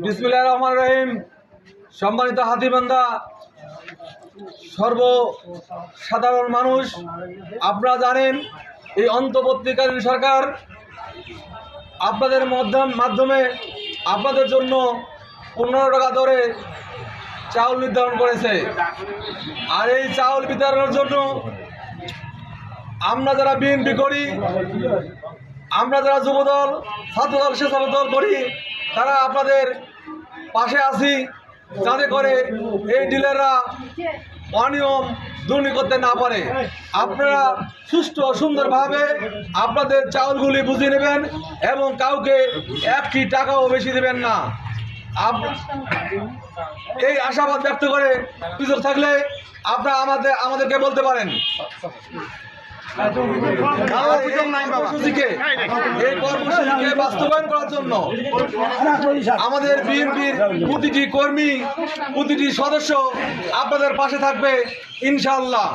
বিসমিল্লাহির রহমানির রহিম। সম্মানিত হাতীবান্ধা সর্বসাধারণ মানুষ, আপনারা জানেন এই অন্তর্বর্তীকালীন সরকার আপনাদের মাধ্যমে আপনাদের জন্য 15 টাকা দরে চাউল নির্ধারণ করেছে। আর এই চাউল বিতরণের জন্য আমরা যারা বিএনপি করি, আমরা যারা যুবদল, ছাত্রদল, স্বেচ্ছাসেবক করি, তারা আপনাদের পাশে আছি, যাতে করে এই ডিলাররা অনিয়ম দুর্নীতি করতে না পারে। আপনারা সুষ্ঠু ও সুন্দরভাবে আপনাদের চাউলগুলি বুঝিয়ে নেবেন এবং কাউকে একটি টাকাও বেশি দেবেন না। এই আশাবাদ ব্যক্ত করে অভিযোগ থাকলে আপনারা আমাদেরকে বলতে পারেন। এই কর্মসূচিকে বাস্তবায়ন করার জন্য আমাদের বিএনপির প্রতিটি কর্মী, প্রতিটি সদস্য আপনাদের পাশে থাকবে ইনশাআল্লাহ।